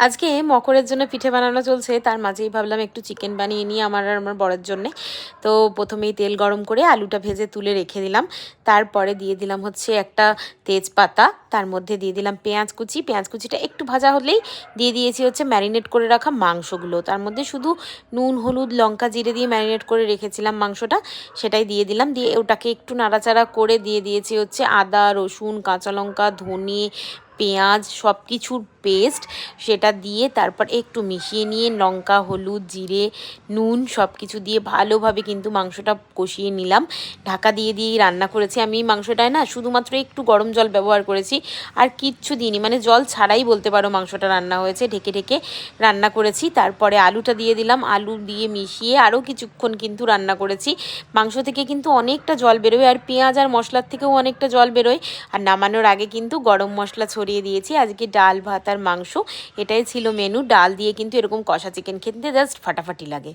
আজকে মকরের জন্য পিঠে বানানো চলছে, তার মাঝেই ভাবলাম একটু চিকেন বানিয়ে নিই আমার আর আমার বরের জন্যে। তো প্রথমেই তেল গরম করে আলুটা ভেজে তুলে রেখে দিলাম। তারপরে দিয়ে দিলাম হচ্ছে একটা তেজপাতা, তার মধ্যে দিয়ে দিলাম পেঁয়াজ কুচি। পেঁয়াজ কুচিটা একটু ভাজা হলেই দিয়ে দিয়েছি হচ্ছে ম্যারিনেট করে রাখা মাংসগুলো। তার মধ্যে শুধু নুন, হলুদ, লঙ্কা, জিরে দিয়ে ম্যারিনেট করে রেখেছিলাম মাংসটা, সেটাই দিয়ে দিলাম। দিয়ে ওটাকে একটু নাড়াচাড়া করে দিয়ে দিয়েছি হচ্ছে আদা, রসুন, কাঁচা লঙ্কা, ধনে, পেঁয়াজ সব কিছুর পেস্ট, সেটা দিয়ে তারপর একটু মিশিয়ে নিয়ে লঙ্কা, হলুদ, জিরে, নুন সব কিছু দিয়ে ভালোভাবে কিন্তু মাংসটা কষিয়ে নিলাম। ঢাকা দিয়ে দিয়েই রান্না করেছি আমি। মাংসটায় না শুধুমাত্র একটু গরম জল ব্যবহার করেছি, আর কিচ্ছু দিইনি, মানে জল ছাড়াই বলতে পারো মাংসটা রান্না হয়েছে। ঢেকে ঢেকে রান্না করেছি। তারপরে আলুটা দিয়ে দিলাম, আলু দিয়ে মিশিয়ে আরও কিছুক্ষণ কিন্তু রান্না করেছি। মাংস থেকে কিন্তু অনেকটা জল বেরোয়, আর পেঁয়াজ আর মশলার থেকেও অনেকটা জল বেরোয়। আর নামানোর আগে কিন্তু গরম মশলা ছড়িয়ে দিয়েছি। আজকে ডাল, ভাত আর মাংস এটাই ছিল মেনু। ডাল দিয়ে কিন্তু এরকম কষা চিকেন খেতে জাস্ট ফাটাফাটি লাগে।